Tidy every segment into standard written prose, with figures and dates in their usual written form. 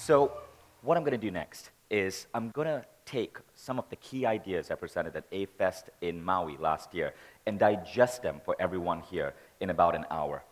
So what I'm going to do next is I'm going to take some of the key ideas I presented at A-Fest in Maui last year and digest them for everyone here in about an hour.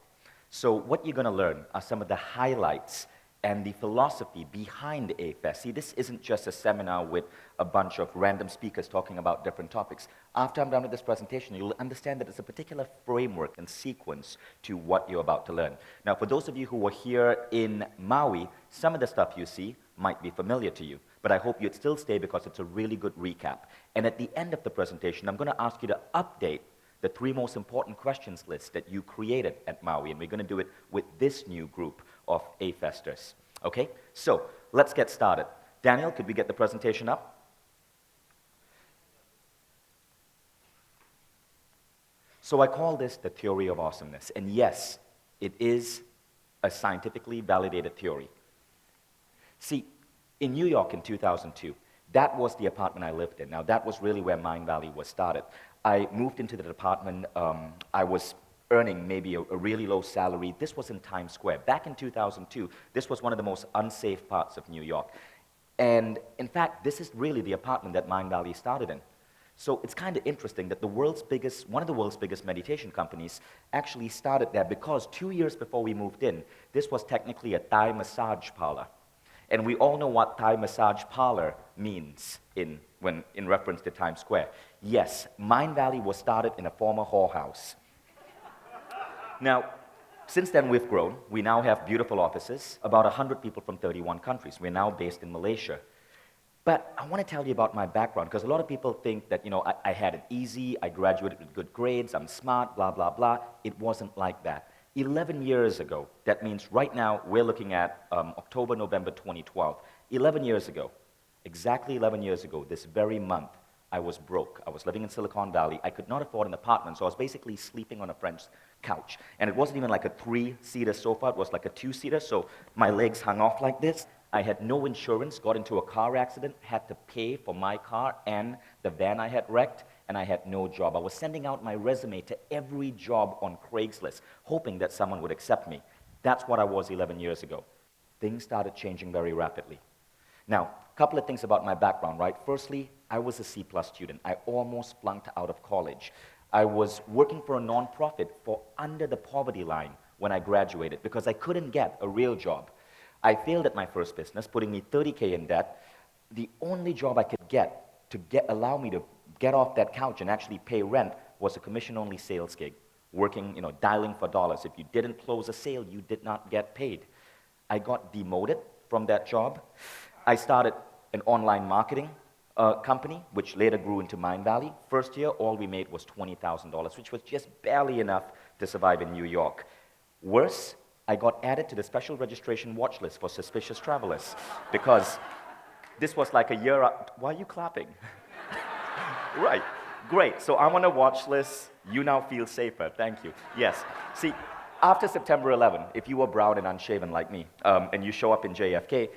So what you're going to learn are some of the highlights and the philosophy behind A-Fest. See, this isn't just a seminar with a bunch of random speakers talking about different topics. After I'm done with this presentation, you'll understand that there's a particular framework and sequence to what you're about to learn. Now, for those of you who were here in Maui, some of the stuff you see might be familiar to you, but I hope you'd still stay because it's a really good recap. And at the end of the presentation, I'm going to ask you to update the 3 most important questions list that you created at Maui, and we're going to do it with this new group of A-Festers. Okay? So, let's get started. Daniel, could we get the presentation up? So I call this the Theory of Awesomeness, and yes, it is a scientifically validated theory. See, in New York in 2002, that was the apartment I lived in. Now, that was really where Mindvalley was started. I moved into the apartment. I was earning maybe a really low salary. This was in Times Square. Back in 2002, this was one of the most unsafe parts of New York. And in fact, this is really the apartment that Mindvalley started in. So it's kind of interesting that one of the world's biggest meditation companies actually started there because 2 years before we moved in, this was technically a Thai massage parlor. And we all know what Thai massage parlor means in reference to Times Square. Yes, Mindvalley was started in a former whorehouse. Now, since then we've grown. We now have beautiful offices, about 100 people from 31 countries. We're now based in Malaysia. But I want to tell you about my background, because a lot of people think that, I had it easy, I graduated with good grades, I'm smart, blah, blah, blah. It wasn't like that. 11 years ago, that means right now we're looking at October, November 2012. 11 years ago, exactly 11 years ago, this very month, I was broke. I was living in Silicon Valley. I could not afford an apartment, so I was basically sleeping on a friend's couch. And it wasn't even like a 3-seater sofa, it was like a 2-seater, so my legs hung off like this. I had no insurance, got into a car accident, had to pay for my car and the van I had wrecked, and I had no job. I was sending out my resume to every job on Craigslist, hoping that someone would accept me. That's what I was 11 years ago. Things started changing very rapidly. Now, a couple of things about my background, right? Firstly, I was a C+ student. I almost flunked out of college. I was working for a nonprofit for under the poverty line when I graduated because I couldn't get a real job. I failed at my first business, putting me $30K in debt. The only job I could get to allow me to get off that couch and actually pay rent was a commission-only sales gig, working, dialing for dollars. If you didn't close a sale, you did not get paid. I got demoted from that job. I started an online marketing company, which later grew into Mindvalley. First year, all we made was $20,000, which was just barely enough to survive in New York. Worse, I got added to the special registration watch list for suspicious travelers because this was like a year out. Why are you clapping? Right, great. So I'm on a watch list. You now feel safer. Thank you. Yes. See, after September 11, if you were brown and unshaven like me, and you show up in JFK,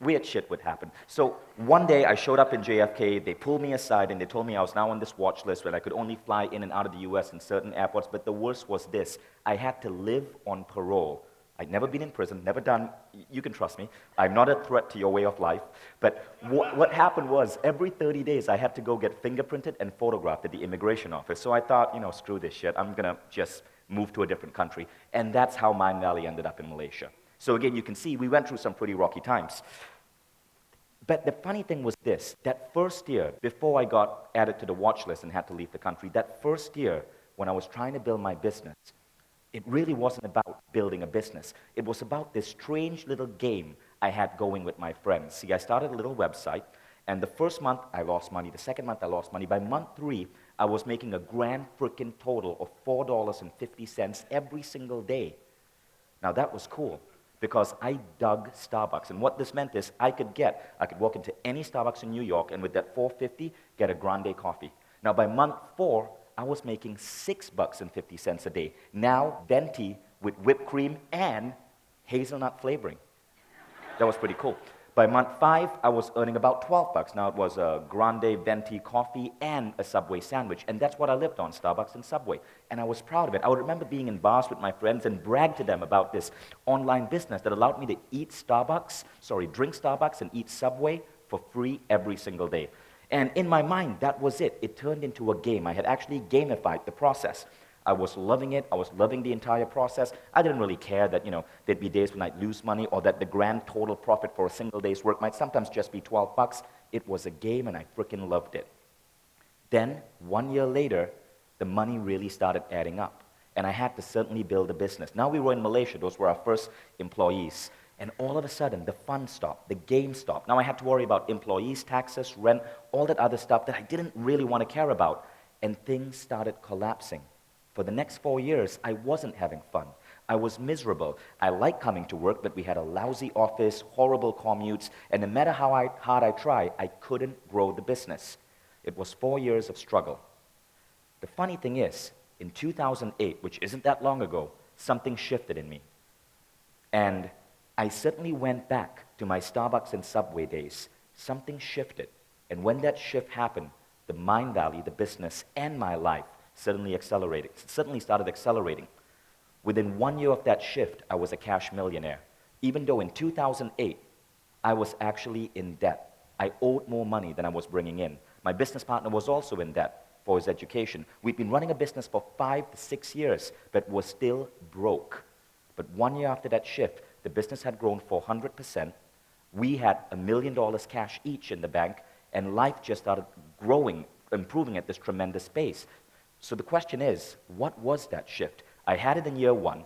weird shit would happen. So one day I showed up in JFK, they pulled me aside and they told me I was now on this watch list where I could only fly in and out of the US in certain airports, but the worst was this: I had to live on parole. I'd never been in prison, never done, you can trust me, I'm not a threat to your way of life, but what happened was every 30 days I had to go get fingerprinted and photographed at the immigration office. So I thought, screw this shit, I'm gonna just move to a different country. And that's how Mindvalley ended up in Malaysia. So again, you can see we went through some pretty rocky times. But the funny thing was this: that first year, before I got added to the watch list and had to leave the country, that first year when I was trying to build my business, it really wasn't about building a business. It was about this strange little game I had going with my friends. See, I started a little website, and the first month I lost money, the second month I lost money. By month 3, I was making a grand frickin' total of $4.50 every single day. Now that was cool, because I dug Starbucks. And what this meant is I could walk into any Starbucks in New York and with that $4.50, get a grande coffee. Now by month 4, I was making $6.50 a day. Now, venti with whipped cream and hazelnut flavoring. That was pretty cool. By month 5, I was earning about 12 bucks. Now it was a grande venti coffee and a Subway sandwich, and that's what I lived on, Starbucks and Subway. And I was proud of it. I would remember being in bars with my friends and brag to them about this online business that allowed me to drink Starbucks and eat Subway for free every single day. And in my mind, that was it. It turned into a game. I had actually gamified the process. I was loving it. I was loving the entire process. I didn't really care that, there'd be days when I'd lose money or that the grand total profit for a single day's work might sometimes just be 12 bucks. It was a game and I freaking loved it. Then, 1 year later, the money really started adding up. And I had to certainly build a business. Now we were in Malaysia. Those were our first employees. And all of a sudden, the fun stopped. The game stopped. Now I had to worry about employees, taxes, rent, all that other stuff that I didn't really want to care about. And things started collapsing. For the next 4 years, I wasn't having fun. I was miserable. I liked coming to work, but we had a lousy office, horrible commutes, and no matter how hard I tried, I couldn't grow the business. It was 4 years of struggle. The funny thing is, in 2008, which isn't that long ago, something shifted in me. And I certainly went back to my Starbucks and Subway days. Something shifted. And when that shift happened, the Mindvalley, the business, and my life suddenly started accelerating. Within 1 year of that shift, I was a cash millionaire. Even though in 2008, I was actually in debt. I owed more money than I was bringing in. My business partner was also in debt for his education. We'd been running a business for 5 to 6 years, but was still broke. But 1 year after that shift, the business had grown 400%. We had $1 million cash each in the bank, and life just started growing, improving at this tremendous pace. So the question is, what was that shift? I had it in year 1,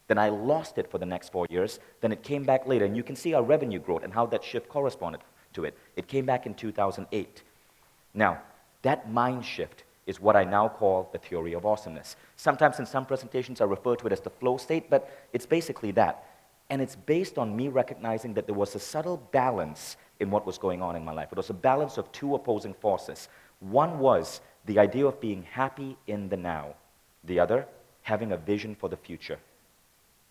then I lost it for the next 4 years, then it came back later, and you can see our revenue growth and how that shift corresponded to it. It came back in 2008. Now, that mind shift is what I now call the theory of awesomeness. Sometimes in some presentations I refer to it as the flow state, but it's basically that. And it's based on me recognizing that there was a subtle balance in what was going on in my life. It was a balance of two opposing forces. One was the idea of being happy in the now. The other, having a vision for the future.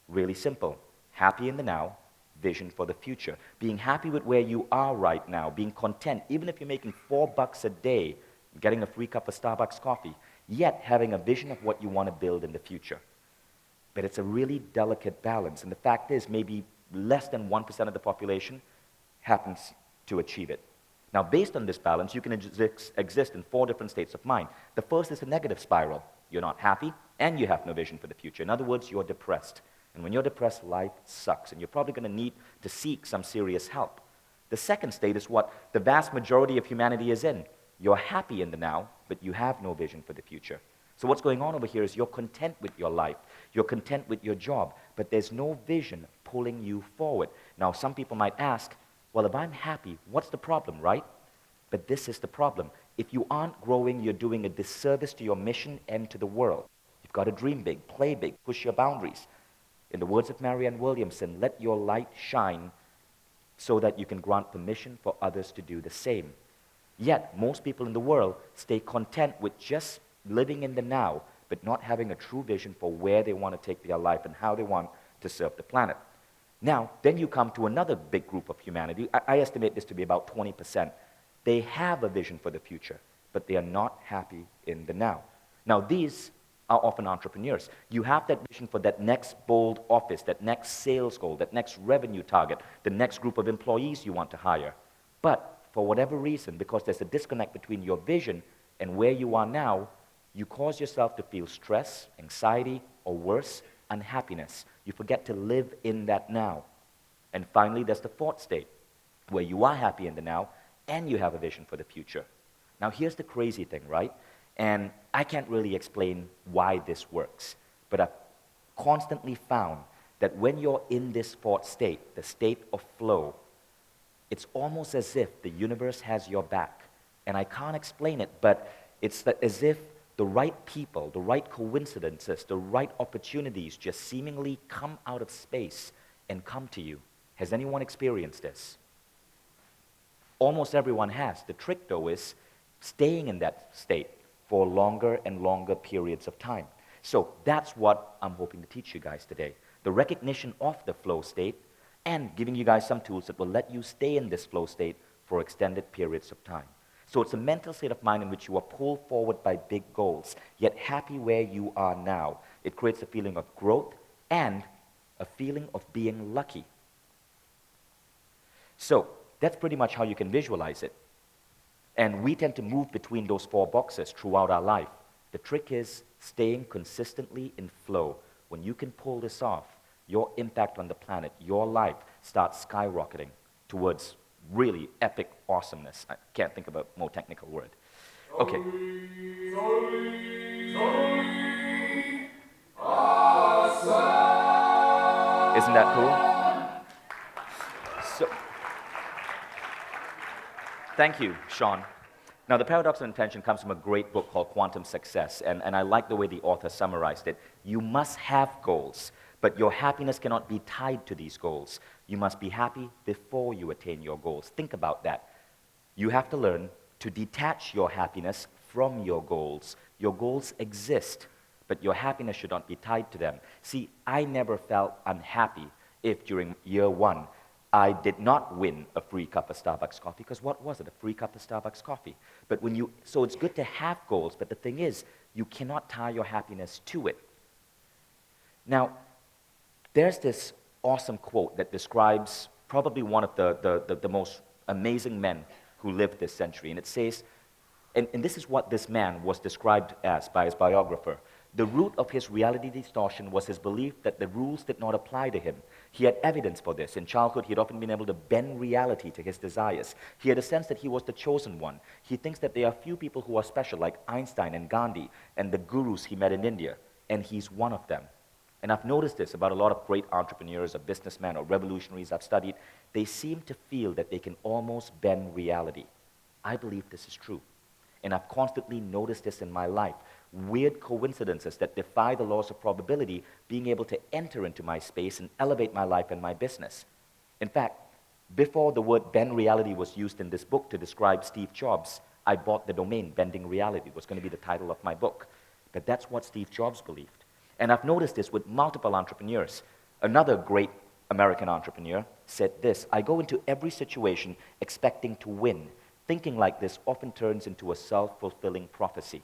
Really simple. Happy in the now, vision for the future. Being happy with where you are right now, being content, even if you're making $4 a day, getting a free cup of Starbucks coffee, yet having a vision of what you want to build in the future. But it's a really delicate balance, and the fact is maybe less than 1% of the population happens to achieve it. Now, based on this balance, you can exist in 4 different states of mind. The first is a negative spiral. You're not happy, and you have no vision for the future. In other words, you're depressed. And when you're depressed, life sucks, and you're probably going to need to seek some serious help. The second state is what the vast majority of humanity is in. You're happy in the now, but you have no vision for the future. So what's going on over here is you're content with your life. You're content with your job, but there's no vision pulling you forward. Now, some people might ask, well, if I'm happy, what's the problem, right? But this is the problem. If you aren't growing, you're doing a disservice to your mission and to the world. You've got to dream big, play big, push your boundaries. In the words of Marianne Williamson, let your light shine so that you can grant permission for others to do the same. Yet, most people in the world stay content with just living in the now, but not having a true vision for where they want to take their life and how they want to serve the planet. Now, then you come to another big group of humanity. I estimate this to be about 20%. They have a vision for the future, but they are not happy in the now. Now, these are often entrepreneurs. You have that vision for that next bold office, that next sales goal, that next revenue target, the next group of employees you want to hire. But for whatever reason, because there's a disconnect between your vision and where you are now, you cause yourself to feel stress, anxiety, or worse, unhappiness. You forget to live in that now. And finally, there's the fourth state, where you are happy in the now, and you have a vision for the future. Now, here's the crazy thing, right? And I can't really explain why this works, but I've constantly found that when you're in this fourth state, the state of flow, it's almost as if the universe has your back. And I can't explain it, but it's as if the right people, the right coincidences, the right opportunities just seemingly come out of space and come to you. Has anyone experienced this? Almost everyone has. The trick, though, is staying in that state for longer and longer periods of time. So that's what I'm hoping to teach you guys today. The recognition of the flow state and giving you guys some tools that will let you stay in this flow state for extended periods of time. So it's a mental state of mind in which you are pulled forward by big goals, yet happy where you are now. It creates a feeling of growth and a feeling of being lucky. So that's pretty much how you can visualize it. And we tend to move between those 4 boxes throughout our life. The trick is staying consistently in flow. When you can pull this off, your impact on the planet, your life, starts skyrocketing towards really epic awesomeness. I can't think of a more technical word. Okay. Awesome! Isn't that cool? So, thank you, Sean. Now, the paradox of intention comes from a great book called Quantum Success, and I like the way the author summarized it. You must have goals, but your happiness cannot be tied to these goals. You must be happy before you attain your goals. Think about that. You have to learn to detach your happiness from your goals. Your goals exist, but your happiness should not be tied to them. See, I never felt unhappy if during year 1 I did not win a free cup of Starbucks coffee, because what was it? A free cup of Starbucks coffee. But so it's good to have goals, but the thing is, you cannot tie your happiness to it. Now, there's this awesome quote that describes probably one of the most amazing men who lived this century, and it says, and this is what this man was described as by his biographer: the root of his reality distortion was his belief that the rules did not apply to him. He had evidence for this. In childhood, he had often been able to bend reality to his desires. He had a sense that he was the chosen one. He thinks that there are few people who are special, like Einstein and Gandhi and the gurus he met in India, and he's one of them. And I've noticed this about a lot of great entrepreneurs or businessmen or revolutionaries I've studied. They seem to feel that they can almost bend reality. I believe this is true. And I've constantly noticed this in my life. Weird coincidences that defy the laws of probability being able to enter into my space and elevate my life and my business. In fact, before the word bend reality was used in this book to describe Steve Jobs, I bought the domain Bending Reality. It was going to be the title of my book. But that's what Steve Jobs believed. And I've noticed this with multiple entrepreneurs. Another great American entrepreneur said this: I go into every situation expecting to win. Thinking like this often turns into a self-fulfilling prophecy.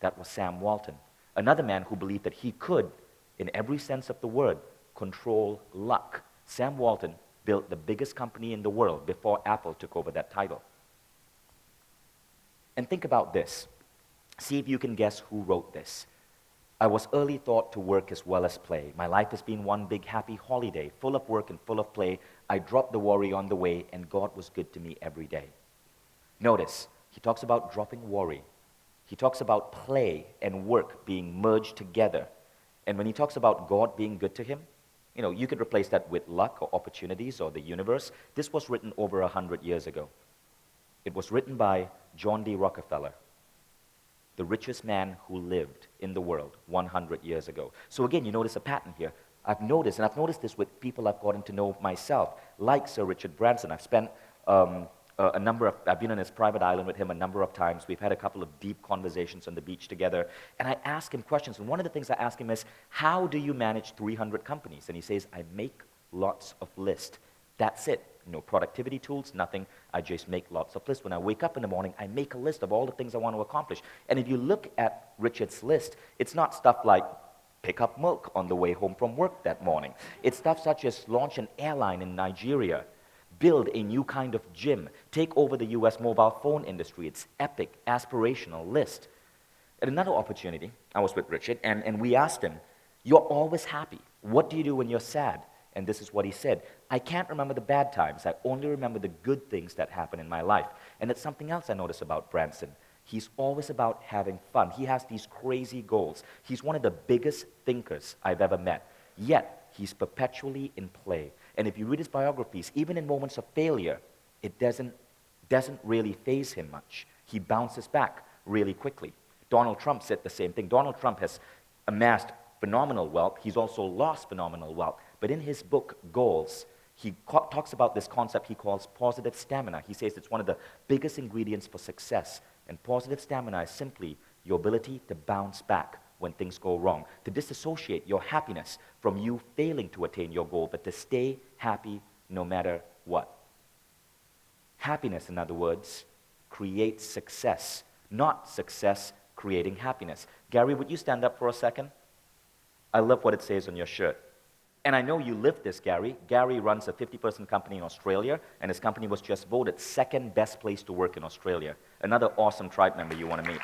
That was Sam Walton, another man who believed that he could, in every sense of the word, control luck. Sam Walton built the biggest company in the world before Apple took over that title. And think about this. See if you can guess who wrote this. I was early taught to work as well as play. My life has been one big happy holiday, full of work and full of play. I dropped the worry on the way, and God was good to me every day. Notice, he talks about dropping worry. He talks about play and work being merged together. And when he talks about God being good to him, you could replace that with luck or opportunities or the universe. This was written over 100 years ago. It was written by John D. Rockefeller, the richest man who lived in the world 100 years ago. So again, you notice a pattern here. I've noticed this with people I've gotten to know myself, like Sir Richard Branson. I've spent I've been on his private island with him a number of times. We've had a couple of deep conversations on the beach together. And I ask him questions. And one of the things I ask him is, how do you manage 300 companies? And he says, I make lots of lists. That's it. No productivity tools, nothing. I just make lots of lists. When I wake up in the morning, I make a list of all the things I want to accomplish. And if you look at Richard's list, it's not stuff like pick up milk on the way home from work that morning. It's stuff such as launch an airline in Nigeria, build a new kind of gym, take over the US mobile phone industry. It's epic, aspirational list. At another opportunity, I was with Richard, and we asked him, you're always happy. What do you do when you're sad? And this is what he said: I can't remember the bad times. I only remember the good things that happen in my life. And it's something else I notice about Branson. He's always about having fun. He has these crazy goals. He's one of the biggest thinkers I've ever met. Yet, he's perpetually in play. And if you read his biographies, even in moments of failure, it doesn't really faze him much. He bounces back really quickly. Donald Trump said the same thing. Donald Trump has amassed phenomenal wealth. He's also lost phenomenal wealth. But in his book, Goals, he talks about this concept he calls positive stamina. He says it's one of the biggest ingredients for success. And positive stamina is simply your ability to bounce back when things go wrong, to disassociate your happiness from you failing to attain your goal, but to stay happy no matter what. Happiness, in other words, creates success, not success creating happiness. Gary, would you stand up for a second? I love what it says on your shirt. And I know you live this, Gary. Gary runs a 50-person company in Australia, and his company was just voted second best place to work in Australia. Another awesome tribe member you want to meet.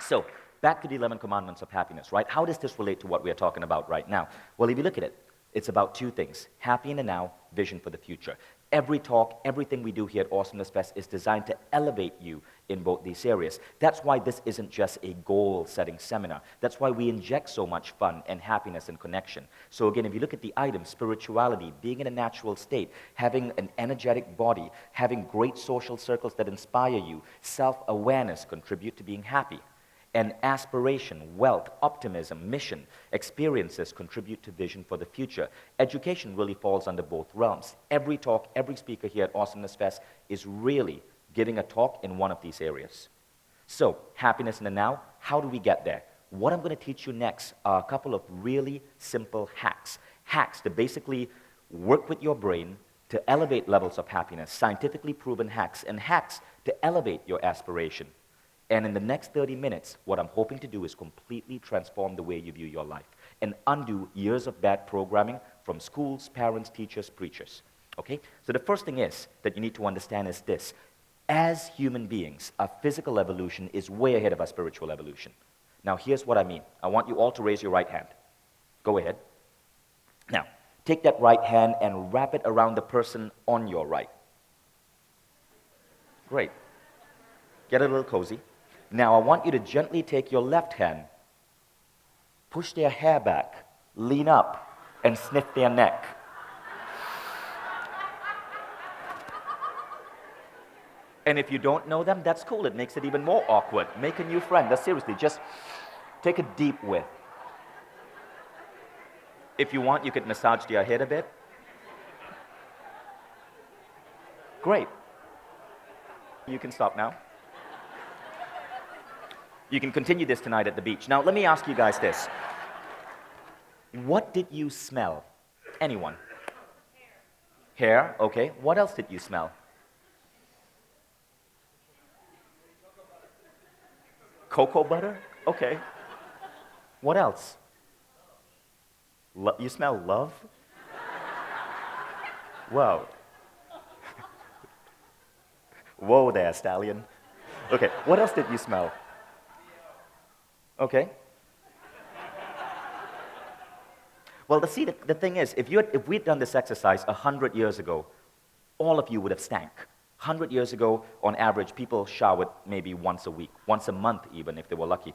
So, back to the 11 commandments of happiness, right? How does this relate to what we are talking about right now? Well, if you look at it, it's about two things: happy in the now, vision for the future. Every talk, everything we do here at Awesomeness Fest is designed to elevate you in both these areas. That's why this isn't just a goal-setting seminar. That's why we inject so much fun and happiness and connection. So again, if you look at the items, spirituality, being in a natural state, having an energetic body, having great social circles that inspire you, self-awareness contribute to being happy. And aspiration, wealth, optimism, mission, experiences contribute to vision for the future. Education really falls under both realms. Every talk, every speaker here at Awesomeness Fest is really giving a talk in one of these areas. So, happiness in the now, how do we get there? What I'm going to teach you next are a couple of really simple hacks. Hacks to basically work with your brain to elevate levels of happiness, scientifically proven hacks, and hacks to elevate your aspiration. And in the next 30 minutes, what I'm hoping to do is completely transform the way you view your life and undo years of bad programming from schools, parents, teachers, preachers. Okay? So the first thing is that you need to understand is this. As human beings, our physical evolution is way ahead of our spiritual evolution. Now, here's what I mean. I want you all to raise your right hand. Go ahead. Now, take that right hand and wrap it around the person on your right. Great. Get a little cozy. Now, I want you to gently take your left hand, push their hair back, lean up, and sniff their neck. And if you don't know them, that's cool. It makes it even more awkward. Make a new friend. That's seriously, just take a deep whiff. If you want, you could massage their head a bit. Great. You can stop now. You can continue this tonight at the beach. Now, let me ask you guys this. What did you smell? Anyone? Hair, okay. What else did you smell? Cocoa butter? Okay. What else? You smell love? Whoa. Whoa there, stallion. Okay, what else did you smell? Okay. Well, the thing is, if we'd done this exercise 100 years ago, all of you would have stank. 100 years ago, on average, people showered maybe once a week, once a month even, if they were lucky.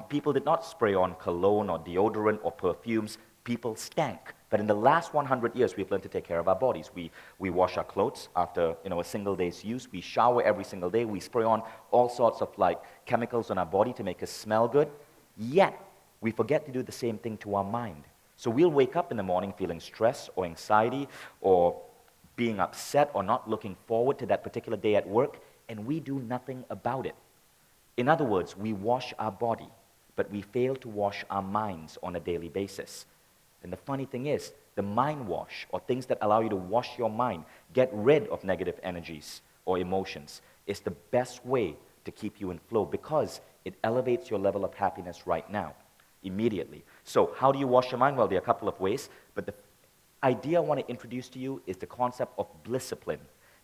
People did not spray on cologne or deodorant or perfumes. People stank. But in the last 100 years, we've learned to take care of our bodies. We wash our clothes after a single day's use. We shower every single day. We spray on all sorts of chemicals on our body to make us smell good. Yet, we forget to do the same thing to our mind. So we'll wake up in the morning feeling stress or anxiety or being upset or not looking forward to that particular day at work, and we do nothing about it. In other words, we wash our body, but we fail to wash our minds on a daily basis. And the funny thing is, the mind wash, or things that allow you to wash your mind, get rid of negative energies or emotions, is the best way to keep you in flow because it elevates your level of happiness right now, immediately. So how do you wash your mind? Well, there are a couple of ways, but the idea I want to introduce to you is the concept of Blisscipline,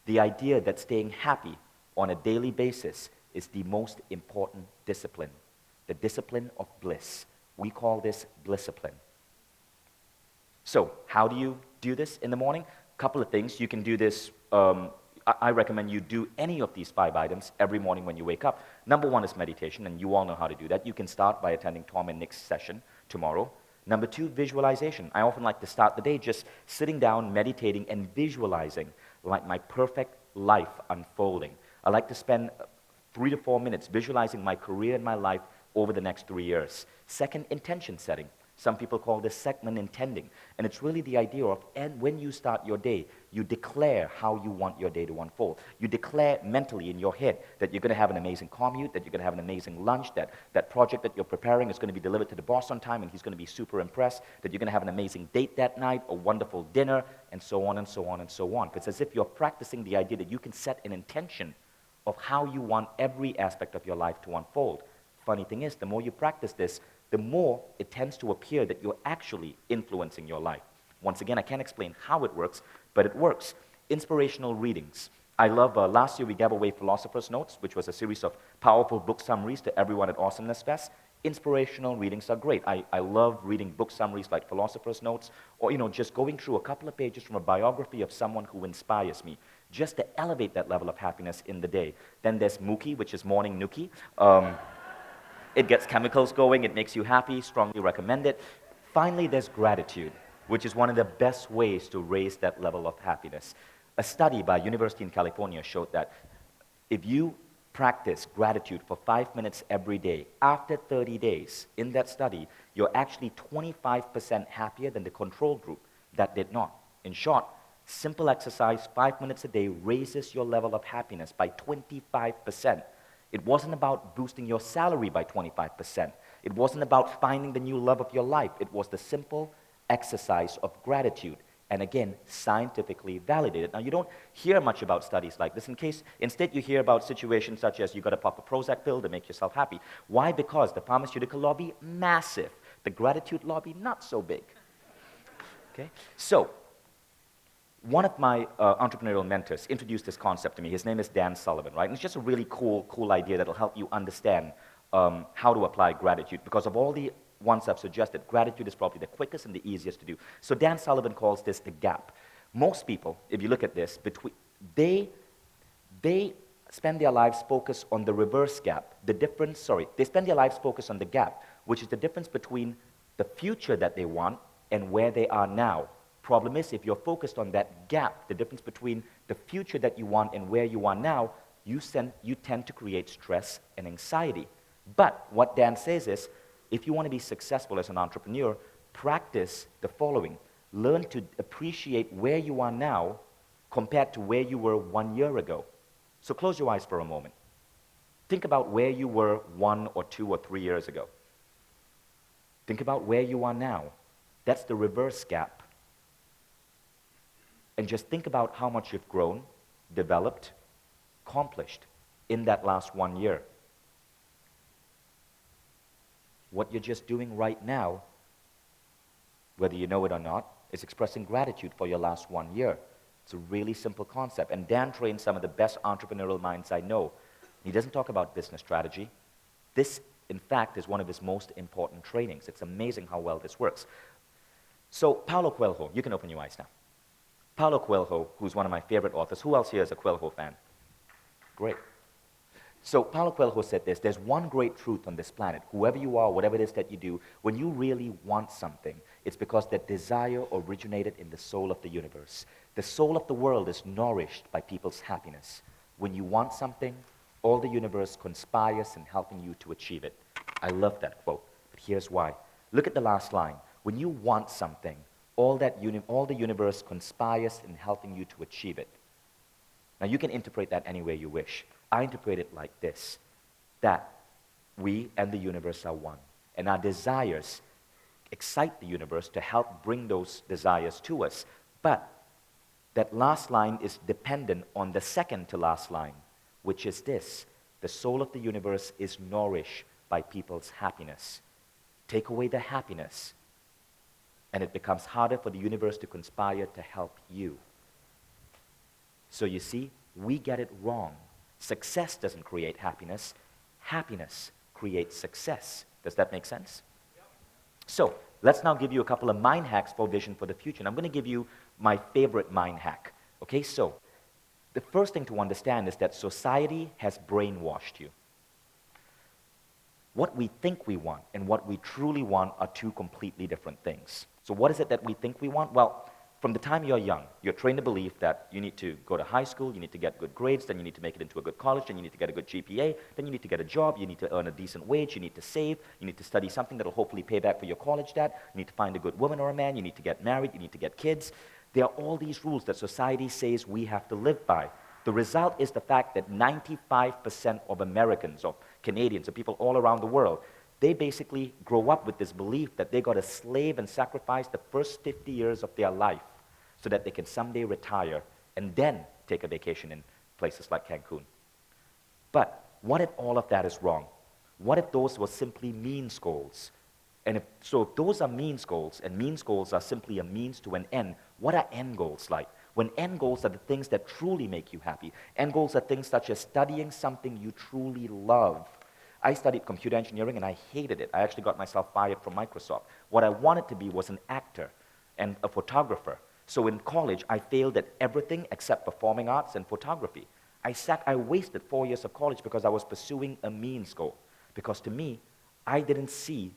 the idea that staying happy on a daily basis is the most important discipline, the discipline of bliss. We call this Blisscipline. So, how do you do this in the morning? A couple of things. You can do this, I recommend you do any of these 5 items every morning when you wake up. Number 1 is meditation, and you all know how to do that. You can start by attending Tom and Nick's session tomorrow. Number 2, visualization. I often like to start the day just sitting down, meditating, and visualizing like my perfect life unfolding. I like to spend 3 to 4 minutes visualizing my career and my life over the next 3 years. Second, intention setting. Some people call this segment intending. And it's really the idea of, and when you start your day, you declare how you want your day to unfold. You declare mentally in your head that you're going to have an amazing commute, that you're going to have an amazing lunch, that that project that you're preparing is going to be delivered to the boss on time and he's going to be super impressed, that you're going to have an amazing date that night, a wonderful dinner, and so on and so on and so on. It's as if you're practicing the idea that you can set an intention of how you want every aspect of your life to unfold. Funny thing is, the more you practice this, the more it tends to appear that you're actually influencing your life. Once again, I can't explain how it works, but it works. Inspirational readings. I love, last year we gave away Philosopher's Notes, which was a series of powerful book summaries to everyone at Awesomeness Fest. Inspirational readings are great. I love reading book summaries like Philosopher's Notes, or just going through a couple of pages from a biography of someone who inspires me, just to elevate that level of happiness in the day. Then there's Mookie, which is Morning Nookie. It gets chemicals going, it makes you happy, strongly recommend it. Finally, there's gratitude, which is one of the best ways to raise that level of happiness. A study by University in California showed that if you practice gratitude for 5 minutes every day, after 30 days, in that study, you're actually 25% happier than the control group that did not. In short, simple exercise, 5 minutes a day, raises your level of happiness by 25%. It wasn't about boosting your salary by 25%. It wasn't about finding the new love of your life. It was the simple exercise of gratitude. And again, scientifically validated. Now, you don't hear much about studies like this. Instead, you hear about situations such as you got to pop a Prozac pill to make yourself happy. Why? Because the pharmaceutical lobby, massive. The gratitude lobby, not so big. Okay? So, one of my entrepreneurial mentors introduced this concept to me. His name is Dan Sullivan, right? And it's just a really cool idea that will help you understand how to apply gratitude. Because of all the ones I've suggested, gratitude is probably the quickest and the easiest to do. So Dan Sullivan calls this the gap. Most people, if you look at this, they spend their lives focused on the reverse gap. They spend their lives focused on the gap, which is the difference between the future that they want and where they are now. Problem is, if you're focused on that gap, the difference between the future that you want and where you are now, you tend to create stress and anxiety. But what Dan says is, if you want to be successful as an entrepreneur, practice the following. Learn to appreciate where you are now compared to where you were 1 year ago. So close your eyes for a moment. Think about where you were 1 or 2 or 3 years ago. Think about where you are now. That's the reverse gap. And just think about how much you've grown, developed, accomplished in that last 1 year. What you're just doing right now, whether you know it or not, is expressing gratitude for your last 1 year. It's a really simple concept. And Dan trains some of the best entrepreneurial minds I know. He doesn't talk about business strategy. This, in fact, is one of his most important trainings. It's amazing how well this works. So Paulo Coelho, you can open your eyes now. Paulo Coelho, who's one of my favorite authors. Who else here is a Coelho fan? Great. So Paulo Coelho said this, there's one great truth on this planet. Whoever you are, whatever it is that you do, when you really want something, it's because that desire originated in the soul of the universe. The soul of the world is nourished by people's happiness. When you want something, all the universe conspires in helping you to achieve it. I love that quote, but here's why. Look at the last line. When you want something, all the universe conspires in helping you to achieve it. Now you can interpret that any way you wish. I interpret it like this, that we and the universe are one, and our desires excite the universe to help bring those desires to us. But that last line is dependent on the second to last line, which is this, the soul of the universe is nourished by people's happiness. Take away the happiness, and it becomes harder for the universe to conspire to help you. So you see, we get it wrong. Success doesn't create happiness. Happiness creates success. Does that make sense? Yep. So let's now give you a couple of mind hacks for vision for the future. And I'm going to give you my favorite mind hack. Okay, so the first thing to understand is that society has brainwashed you. What we think we want and what we truly want are two completely different things. So what is it that we think we want? Well, from the time you're young, you're trained to believe that you need to go to high school, you need to get good grades, then you need to make it into a good college, then you need to get a good GPA, then you need to get a job, you need to earn a decent wage, you need to save, you need to study something that will hopefully pay back for your college debt, you need to find a good woman or a man, you need to get married, you need to get kids. There are all these rules that society says we have to live by. The result is the fact that 95% of Americans, or Canadians, or people all around the world, they basically grow up with this belief that they got to slave and sacrifice the first 50 years of their life so that they can someday retire and then take a vacation in places like Cancun. But what if all of that is wrong? What if those were simply means goals? And if those are means goals, and means goals are simply a means to an end, what are end goals like? When end goals are the things that truly make you happy. End goals are things such as studying something you truly love. I studied computer engineering and I hated it. I actually got myself fired from Microsoft. What I wanted to be was an actor and a photographer. So in college, I failed at everything except performing arts and photography. I wasted 4 years of college because I was pursuing a means goal. Because to me, I didn't see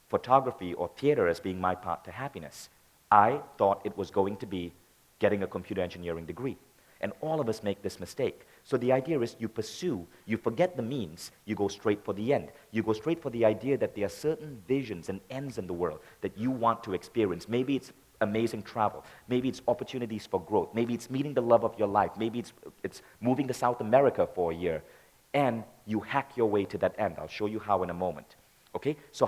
photography or theater as being my path to happiness. I thought it was going to be getting a computer engineering degree. And all of us make this mistake. So the idea is you pursue, you forget the means, you go straight for the end. You go straight for the idea that there are certain visions and ends in the world that you want to experience. Maybe it's amazing travel. Maybe it's opportunities for growth. Maybe it's meeting the love of your life. Maybe it's moving to South America for a year. And you hack your way to that end. I'll show you how in a moment. Okay? So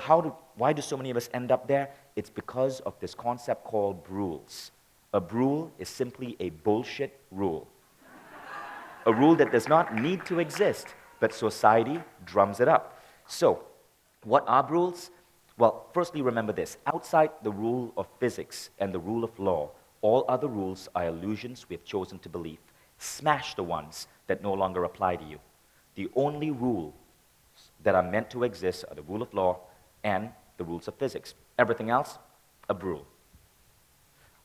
why do so many of us end up there? It's because of this concept called Brules. A Brule is simply a bullshit rule. A rule that does not need to exist, but society drums it up. So, what are Brules? Well, firstly, remember this. Outside the rule of physics and the rule of law, all other rules are illusions we have chosen to believe. Smash the ones that no longer apply to you. The only rules that are meant to exist are the rule of law and the rules of physics. Everything else, a Brule.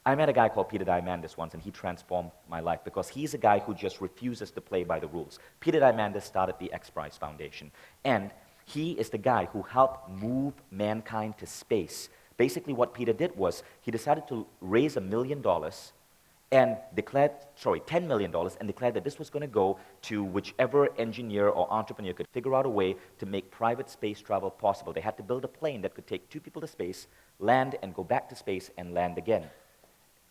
I met a guy called Peter Diamandis once, and he transformed my life because he's a guy who just refuses to play by the rules. Peter Diamandis started the X Prize Foundation, and he is the guy who helped move mankind to space. Basically, what Peter did was he decided to raise $1 million and $10 million, and declared that this was going to go to whichever engineer or entrepreneur could figure out a way to make private space travel possible. They had to build a plane that could take 2 people to space, land, and go back to space and land again.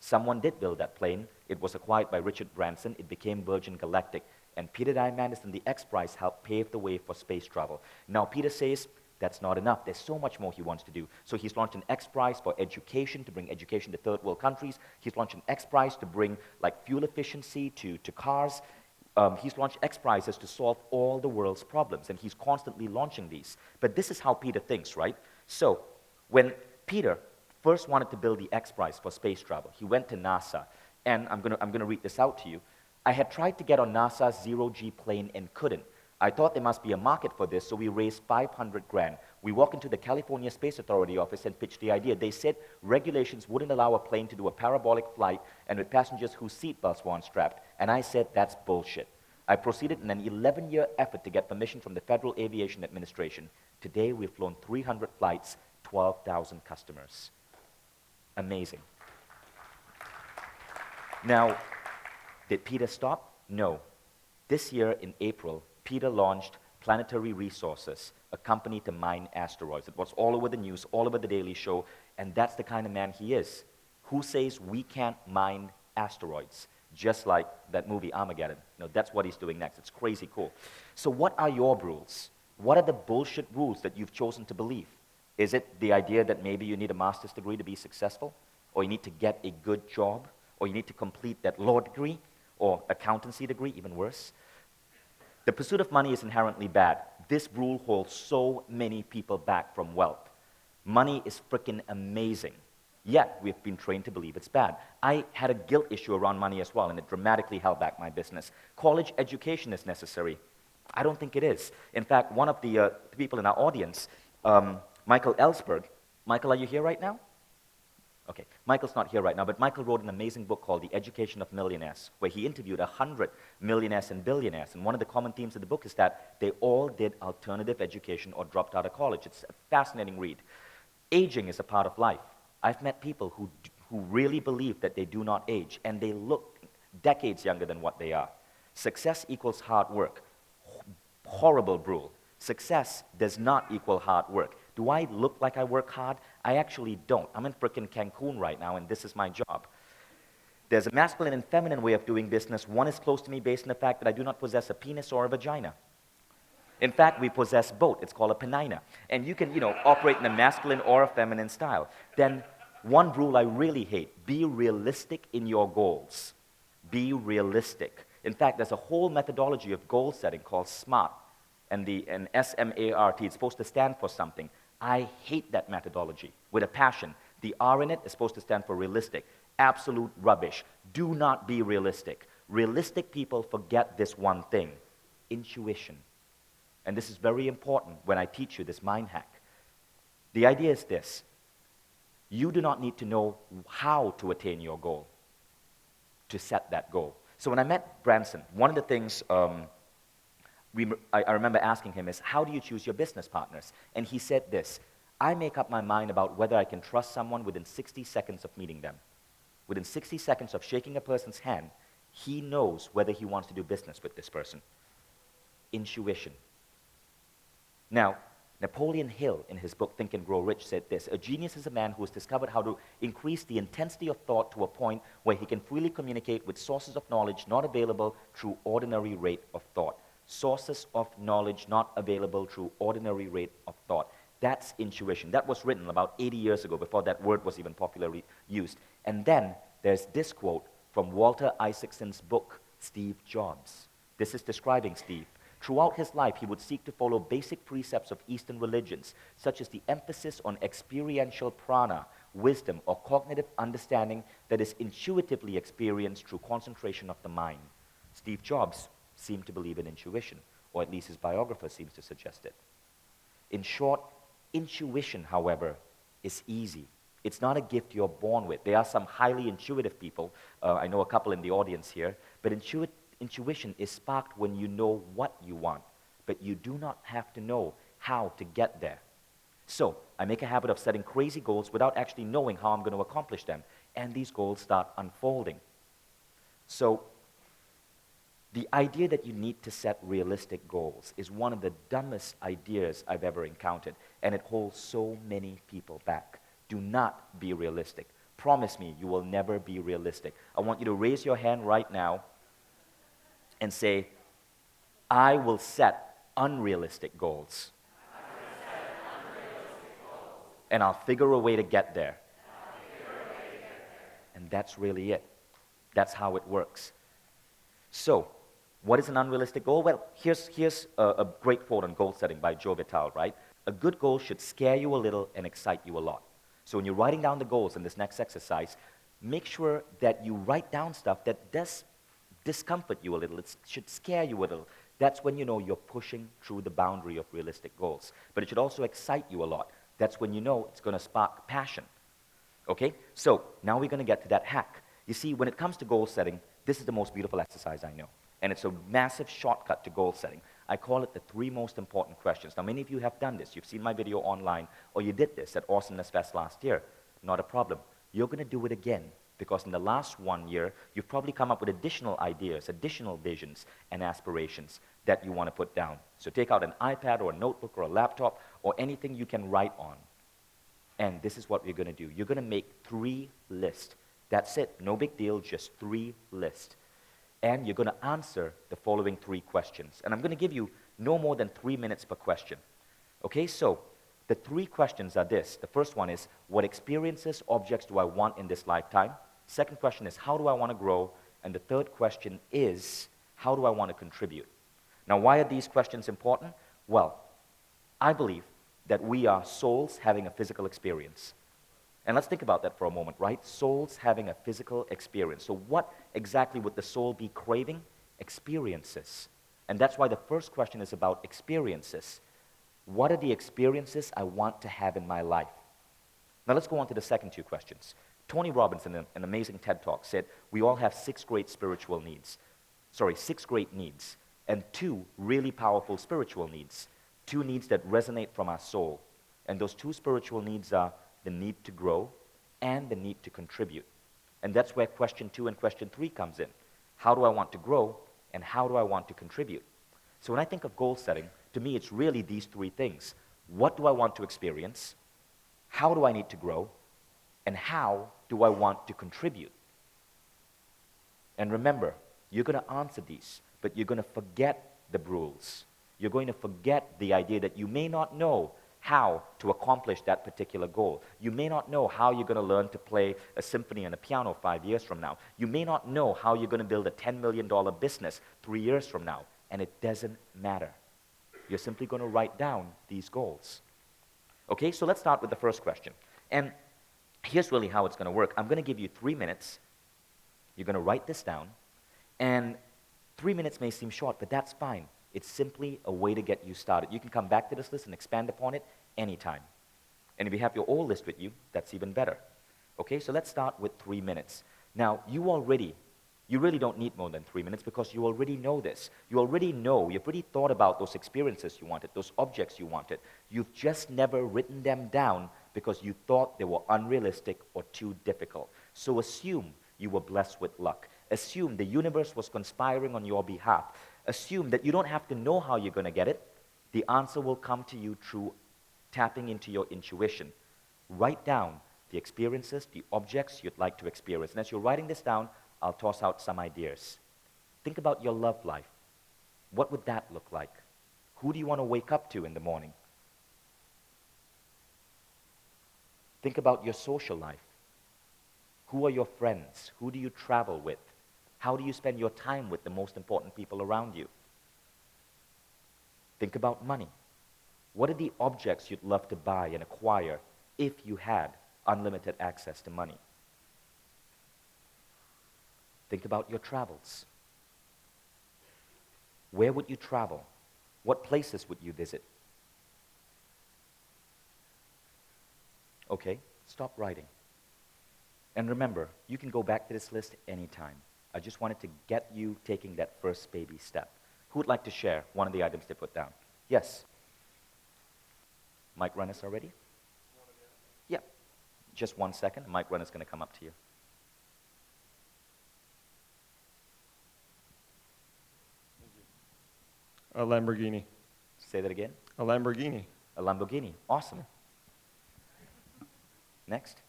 Someone did build that plane. It was acquired by Richard Branson. It became Virgin Galactic. And Peter Diamandis and the X Prize helped pave the way for space travel. Now, Peter says that's not enough. There's so much more he wants to do. So he's launched an X Prize for education, to bring education to third world countries. He's launched an X Prize to bring fuel efficiency to cars. He's launched X Prizes to solve all the world's problems. And he's constantly launching these. But this is how Peter thinks, right? So when Peter first wanted to build the X Prize for space travel, he went to NASA, and I'm going to read this out to you. I had tried to get on NASA's zero-G plane and couldn't. I thought there must be a market for this, so we raised 500 grand. We walked into the California Space Authority office and pitched the idea. They said regulations wouldn't allow a plane to do a parabolic flight and with passengers whose seatbelts were unstrapped. And I said, that's bullshit. I proceeded in an 11-year effort to get permission from the Federal Aviation Administration. Today, we've flown 300 flights, 12,000 customers. Amazing. Now, did Peter stop? No. This year in April, Peter launched Planetary Resources, a company to mine asteroids. It was all over the news, all over the Daily Show, and that's the kind of man he is. Who says we can't mine asteroids? Just like that movie Armageddon. No, that's what he's doing next. It's crazy cool. So what are your rules? What are the bullshit rules that you've chosen to believe? Is it the idea that maybe you need a master's degree to be successful? Or you need to get a good job? Or you need to complete that law degree? Or accountancy degree, even worse? The pursuit of money is inherently bad. This rule holds so many people back from wealth. Money is freaking amazing. Yet, we've been trained to believe it's bad. I had a guilt issue around money as well, and it dramatically held back my business. College education is necessary. I don't think it is. In fact, one of the people in our audience, Michael Ellsberg. Michael, are you here right now? Okay, Michael's not here right now, but Michael wrote an amazing book called The Education of Millionaires, where he interviewed 100 millionaires and billionaires. And one of the common themes of the book is that they all did alternative education or dropped out of college. It's a fascinating read. Aging is a part of life. I've met people who who really believe that they do not age, and they look decades younger than what they are. Success equals hard work. Horrible rule. Success does not equal hard work. Do I look like I work hard? I actually don't. I'm in frickin' Cancun right now, and this is my job. There's a masculine and feminine way of doing business. One is close to me based on the fact that I do not possess a penis or a vagina. In fact, we possess both. It's called a penina. And you can, operate in a masculine or a feminine style. Then one rule I really hate, be realistic in your goals. Be realistic. In fact, there's a whole methodology of goal setting called SMART. And S-M-A-R-T, it's supposed to stand for something. I hate that methodology with a passion. The R in it is supposed to stand for realistic. Absolute rubbish. Do not be realistic. Realistic people forget this one thing, intuition. And this is very important when I teach you this mind hack. The idea is this. You do not need to know how to attain your goal to set that goal. So when I met Branson, one of the things I remember asking him is, how do you choose your business partners? And he said this, I make up my mind about whether I can trust someone within 60 seconds of meeting them. Within 60 seconds of shaking a person's hand, he knows whether he wants to do business with this person. Intuition. Now, Napoleon Hill, in his book Think and Grow Rich, said this, a genius is a man who has discovered how to increase the intensity of thought to a point where he can freely communicate with sources of knowledge not available through ordinary rate of thought. Sources of knowledge not available through ordinary rate of thought. That's intuition. That was written about 80 years ago, before that word was even popularly used. And then there's this quote from Walter Isaacson's book, Steve Jobs. This is describing Steve. Throughout his life, he would seek to follow basic precepts of Eastern religions, such as the emphasis on experiential prana, wisdom, or cognitive understanding that is intuitively experienced through concentration of the mind. Steve Jobs seemed to believe in intuition, or at least his biographer seems to suggest it. In short, intuition, however, is easy. It's not a gift you're born with. There are some highly intuitive people. I know a couple in the audience here, but intuition is sparked when you know what you want, but you do not have to know how to get there. So, I make a habit of setting crazy goals without actually knowing how I'm going to accomplish them, and these goals start unfolding. So, the idea that you need to set realistic goals is one of the dumbest ideas I've ever encountered, and it holds so many people back. Do not be realistic. Promise me you will never be realistic. I want you to raise your hand right now and say, I will set unrealistic goals. And I'll figure a way to get there. And that's really it. That's how it works. So, what is an unrealistic goal? Well, here's a great quote on goal setting by Joe Vitale, right? A good goal should scare you a little and excite you a lot. So when you're writing down the goals in this next exercise, make sure that you write down stuff that does discomfort you a little. It should scare you a little. That's when you know you're pushing through the boundary of realistic goals. But it should also excite you a lot. That's when you know it's going to spark passion. Okay? So now we're going to get to that hack. You see, when it comes to goal setting, this is the most beautiful exercise I know. And it's a massive shortcut to goal setting. I call it the 3 most important questions. Now, many of you have done this. You've seen my video online, or you did this at Awesomeness Fest last year. Not a problem. You're going to do it again, because in the last 1 year, you've probably come up with additional ideas, additional visions, and aspirations that you want to put down. So take out an iPad or a notebook or a laptop or anything you can write on. And this is what we're going to do. You're going to make 3 lists. That's it. No big deal, just 3 lists. And you're going to answer the following 3 questions. And I'm going to give you no more than 3 minutes per question. Okay, so the 3 questions are this. The first one is, what experiences, objects do I want in this lifetime? Second question is, how do I want to grow? And the third question is, how do I want to contribute? Now, why are these questions important? Well, I believe that we are souls having a physical experience. And let's think about that for a moment, right? Souls having a physical experience. So what exactly would the soul be craving? Experiences. And that's why the first question is about experiences. What are the experiences I want to have in my life? Now let's go on to the second 2 questions. Tony Robbins, in an amazing TED Talk, said we all have 6 great spiritual needs. 6 great needs. And 2 really powerful spiritual needs. 2 needs that resonate from our soul. And those 2 spiritual needs are the need to grow and the need to contribute. And that's where question 2 and question 3 comes in. How do I want to grow, and how do I want to contribute? So when I think of goal setting, to me it's really these 3 things. What do I want to experience? How do I need to grow? And how do I want to contribute? And remember, you're going to answer these, but you're going to forget the Brules. You're going to forget the idea that you may not know how to accomplish that particular goal. You may not know how you're going to learn to play a symphony and a piano 5 years from now. You may not know how you're going to build a $10 million business 3 years from now, and it doesn't matter. You're simply going to write down these goals. Okay, so let's start with the first question. And here's really how it's going to work. I'm going to give you 3 minutes. You're going to write this down, and 3 minutes may seem short, but that's fine. It's simply a way to get you started. You can come back to this list and expand upon it anytime. And if you have your old list with you, that's even better. Okay, so let's start with 3 minutes. Now, you really don't need more than 3 minutes because you already know this. You already know, you've already thought about those experiences you wanted, those objects you wanted. You've just never written them down because you thought they were unrealistic or too difficult. So assume you were blessed with luck. Assume the universe was conspiring on your behalf. Assume that you don't have to know how you're going to get it. The answer will come to you through tapping into your intuition. Write down the experiences, the objects you'd like to experience. And as you're writing this down, I'll toss out some ideas. Think about your love life. What would that look like? Who do you want to wake up to in the morning? Think about your social life. Who are your friends? Who do you travel with? How do you spend your time with the most important people around you? Think about money. What are the objects you'd love to buy and acquire if you had unlimited access to money? Think about your travels. Where would you travel? What places would you visit? Okay, stop writing. And remember, you can go back to this list anytime. I just wanted to get you taking that first baby step. Who would like to share one of the items they put down? Yes. Mic runners already? Yeah. Just 1 second. The mic runner's going to come up to you. A Lamborghini. Say that again. A Lamborghini. A Lamborghini. Awesome. Next.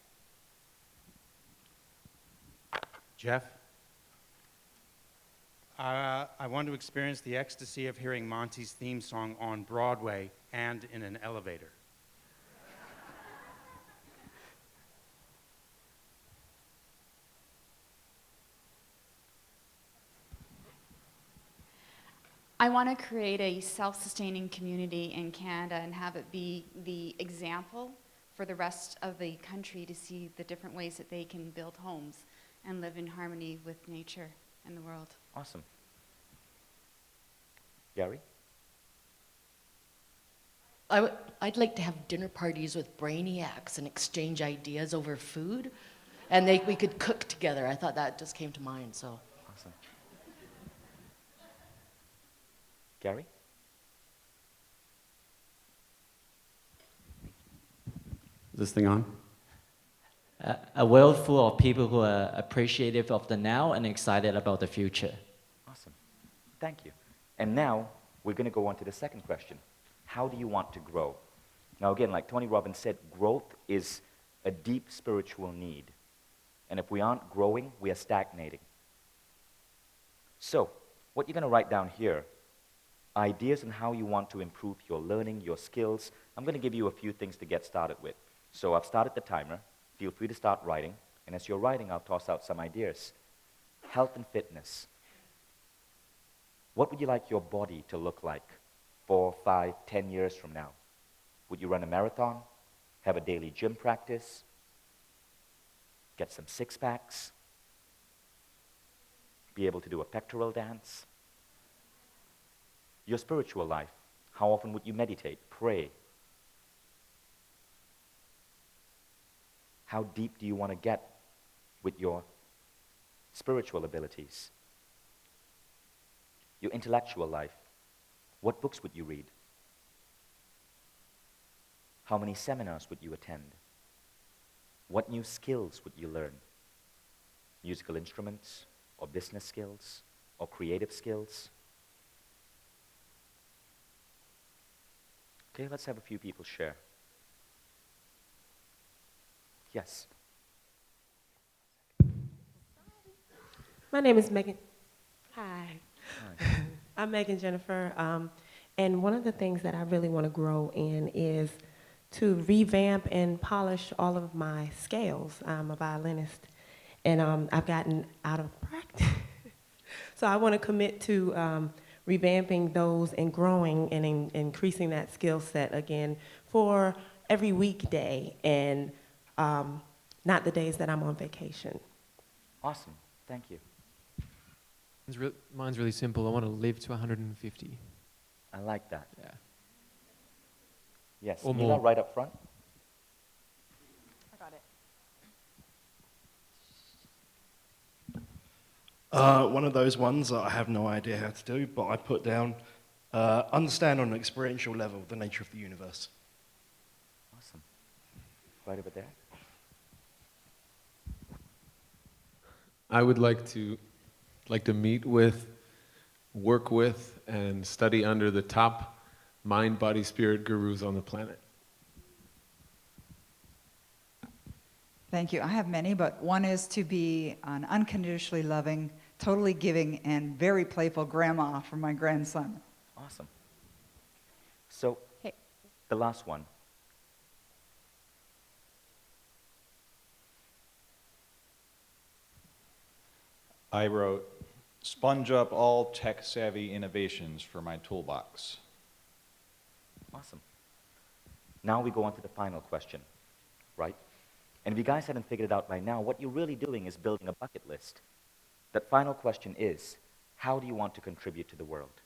Jeff, I want to experience the ecstasy of hearing Monty's theme song on Broadway and in an elevator. I want to create a self-sustaining community in Canada and have it be the example for the rest of the country to see the different ways that they can build homes and live in harmony with nature and the world. Awesome. Gary? I'd like to have dinner parties with brainiacs and exchange ideas over food, and we could cook together. I thought that just came to mind, so. Awesome. Gary? Is this thing on? A world full of people who are appreciative of the now and excited about the future. Awesome. Thank you. And now, we're going to go on to the second question. How do you want to grow? Now again, like Tony Robbins said, growth is a deep spiritual need. And if we aren't growing, we are stagnating. So, what you're going to write down here, ideas on how you want to improve your learning, your skills. I'm going to give you a few things to get started with. So I've started the timer. Feel free to start writing. And as you're writing, I'll toss out some ideas. Health and fitness. What would you like your body to look like 4, 5, 10 years from now? Would you run a marathon? Have a daily gym practice? Get some six-packs? Be able to do a pectoral dance? Your spiritual life. How often would you meditate, pray? How deep do you want to get with your spiritual abilities? Your intellectual life. What books would you read? How many seminars would you attend? What new skills would you learn? Musical instruments, or business skills, or creative skills? Okay, let's have a few people share. Yes. My name is Megan. Hi. Hi. I'm Megan Jennifer. And one of the things that I really want to grow in is to revamp and polish all of my scales. I'm a violinist, and I've gotten out of practice. So I want to commit to revamping those and growing and increasing that skill set again for every weekday and not the days that I'm on vacation. Awesome. Thank you. Mine's really simple. I want to live to 150. I like that. Yeah. Yes. Or Mila, more. right up front. I got it. One of those ones that I have no idea how to do, but I put down, understand on an experiential level the nature of the universe. Awesome. Right over there. I would like to meet with, work with, and study under the top mind, body, spirit gurus on the planet. Thank you. I have many, but one is to be an unconditionally loving, totally giving, and very playful grandma for my grandson. Awesome. So, Hey. the last one. I wrote, sponge up all tech-savvy innovations for my toolbox. Awesome. Now we go on to the final question, right? And if you guys hadn't figured it out by now, what you're really doing is building a bucket list. That final question is, how do you want to contribute to the world?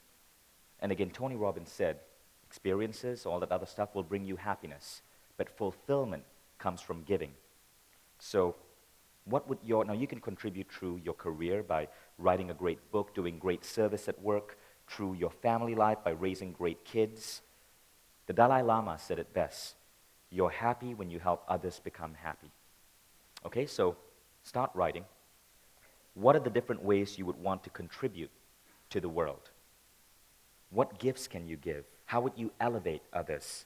And again, Tony Robbins said, experiences, all that other stuff will bring you happiness, but fulfillment comes from giving. So, now you can contribute through your career by writing a great book, doing great service at work, through your family life by raising great kids. The Dalai Lama said it best, you're happy when you help others become happy. Okay, so start writing. What are the different ways you would want to contribute to the world? What gifts can you give? How would you elevate others?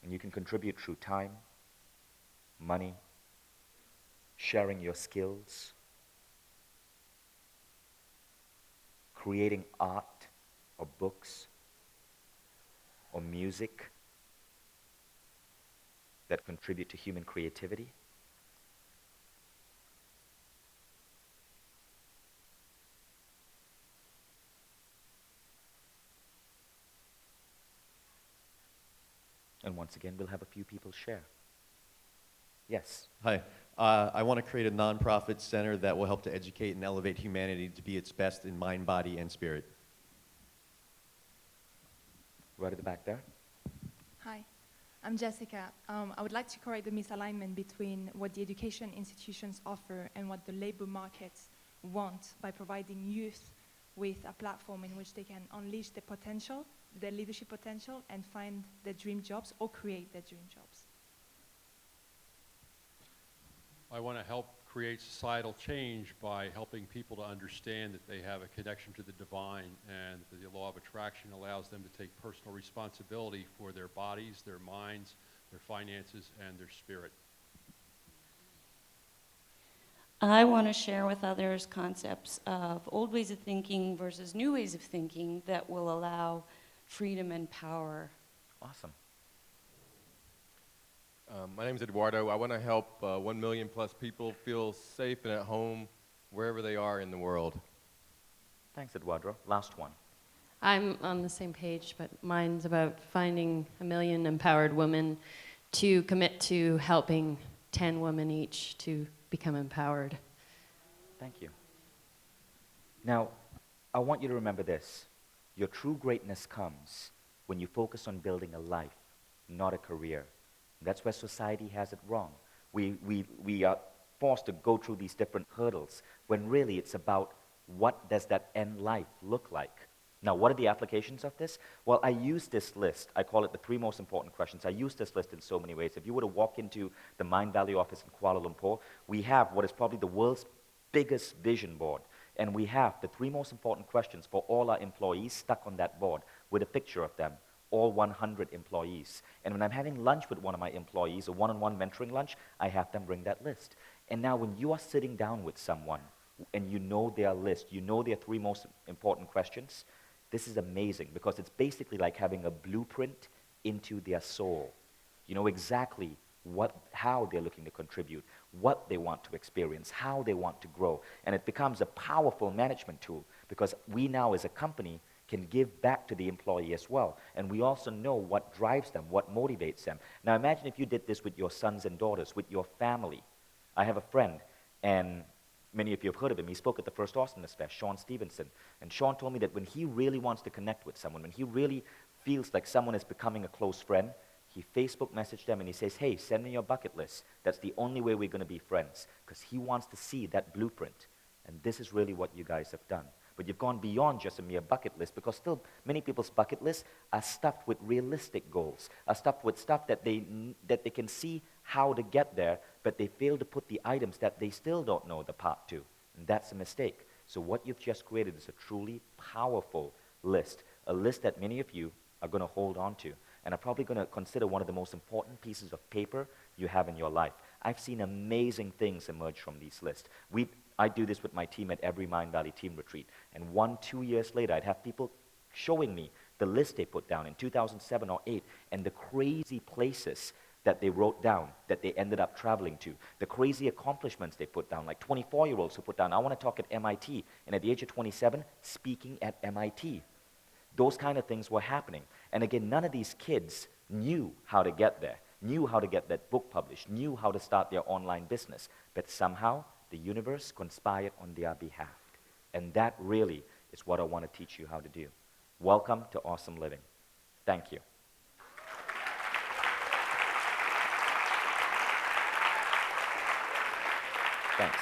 And you can contribute through time, money, sharing your skills, creating art or books or music that contribute to human creativity. And once again, we'll have a few people share. Yes. Hi. I want to create a nonprofit center that will help to educate and elevate humanity to be its best in mind, body, and spirit. Right at the back there. Hi, I'm Jessica. I would like to correct the misalignment between what the education institutions offer and what the labor markets want by providing youth with a platform in which they can unleash their potential, their leadership potential, and find their dream jobs or create their dream jobs. I want to help create societal change by helping people to understand that they have a connection to the divine and that the law of attraction allows them to take personal responsibility for their bodies, their minds, their finances, and their spirit. I want to share with others concepts of old ways of thinking versus new ways of thinking that will allow freedom and power. Awesome. My name is Eduardo. I want to help 1 million plus people feel safe and at home wherever they are in the world. Thanks, Eduardo. Last one. I'm on the same page, but mine's about finding 1 million empowered women to commit to helping 10 women each to become empowered. Thank you. Now, I want you to remember this. Your true greatness comes when you focus on building a life, not a career. That's where society has it wrong. We are forced to go through these different hurdles when really it's about what does that end life look like, Now, what are the applications of this? Well, I use this list. I call it the 3 most important questions. I use this list in so many ways. If you were to walk into the Mindvalley office in Kuala Lumpur, we have what is probably the world's biggest vision board. And we have the 3 most important questions for all our employees stuck on that board with a picture of them, all 100 employees. And when I'm having lunch with one of my employees, a one-on-one mentoring lunch, I have them bring that list. And now when you are sitting down with someone and you know their list, you know their 3 most important questions, this is amazing because it's basically like having a blueprint into their soul. You know exactly how they're looking to contribute, what they want to experience, how they want to grow. And it becomes a powerful management tool because we now as a company can give back to the employee as well. And we also know what drives them, what motivates them. Now imagine if you did this with your sons and daughters, with your family. I have a friend, and many of you have heard of him. He spoke at the first Awesomeness Fest, Sean Stevenson. And Sean told me that when he really wants to connect with someone, when he really feels like someone is becoming a close friend, he Facebook messaged them and he says, hey, send me your bucket list. That's the only way we're going to be friends, because he wants to see that blueprint. And this is really what you guys have done. But you've gone beyond just a mere bucket list, because still many people's bucket lists are stuffed with realistic goals, are stuffed with stuff that they can see how to get there, but they fail to put the items that they still don't know the path to. And that's a mistake. So what you've just created is a truly powerful list, a list that many of you are going to hold on to, and are probably going to consider one of the most important pieces of paper you have in your life. I've seen amazing things emerge from these lists. I do this with my team at every Mindvalley team retreat, and 1-2 years later, I'd have people showing me the list they put down in 2007 or 2008, and the crazy places that they wrote down, that they ended up traveling to, the crazy accomplishments they put down, like 24-year-olds who put down, I want to talk at MIT, and at the age of 27, speaking at MIT. Those kind of things were happening. And again, none of these kids knew how to get there, knew how to get that book published, knew how to start their online business, but somehow the universe conspired on their behalf. And that really is what I want to teach you how to do. Welcome to Awesome Living. Thank you. Thanks.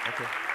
Okay.